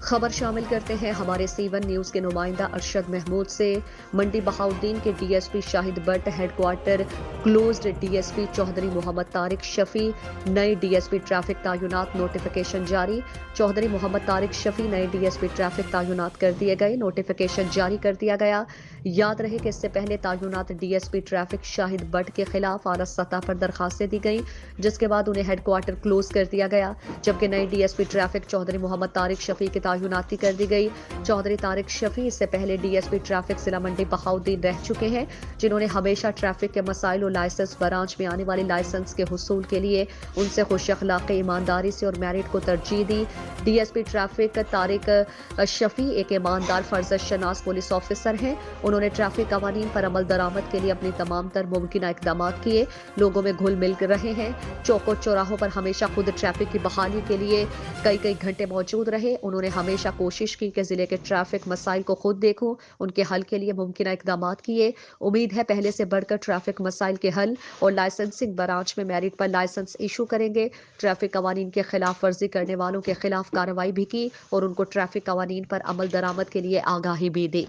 خبر شامل کرتے ہیں ہمارے سی1 نیوز کے نمائندہ ارشد محمود سے۔ منڈی بہاؤالدین کے D S P Shahid Butt head quarter closed, D S P Chaudhry Muhammad Tariq Shafi نئے ڈی ایس پی ٹریفک تعینات، نوٹیفکیشن جاری۔ چوہدری محمد طارق شفیع نئے ڈی ایس پی ٹریفک تعینات کر دیے گئے، نوٹیفکیشن جاری کر دیا گیا۔ یاد رہے کہ اس سے پہلے تعینات D S P traffic Shahid but کے خلاف اعلیٰ سطح پر درخواستیں دی گئیں، جس کے بعد انہیں ہیڈ کوارٹر کلوز کر دیا گیا، جبکہ نئے D S P traffic Chaudhry Muhammad Tariq Shafi کی تعیناتی کر دی گئی۔ چوہدری طارق شفیع اس سے پہلے ڈی ایس پی ٹریفک ضلع منڈی بہاؤالدین رہ چکے ہیں، جنہوں نے ہمیشہ ٹریفک کے مسائل اور لائسنس برانچ میں آنے والے لائسنس کے حصول کے لیے ان سے خوش اخلاقی، ایمانداری سے اور میرٹ کو ترجیح دی۔ D S P traffic Tariq Shafi ایک ایماندار، فرض شناس پولیس آفیسر ہیں۔ انہوں نے ٹریفک قوانین پر عمل درآمد کے لیے اپنی تمام تر ممکنہ اقدامات کیے، لوگوں میں گھل مل رہے ہیں، چوک و چوراہوں پر ہمیشہ خود ٹریفک کی بحالی کے لیے کئی گھنٹے موجود رہے۔ انہوں نے ہمیشہ کوشش کی کہ ضلع کے ٹریفک مسائل کو خود دیکھوں، ان کے حل کے لیے ممکنہ اقدامات کیے۔ امید ہے پہلے سے بڑھ کر ٹریفک مسائل کے حل اور لائسنسنگ برانچ میں میرٹ پر لائسنس ایشو کریں گے۔ ٹریفک قوانین کی خلاف ورزی کرنے والوں کے خلاف کارروائی بھی کی اور ان کو ٹریفک قوانین پر عمل درآمد کے لیے آگاہی بھی دی۔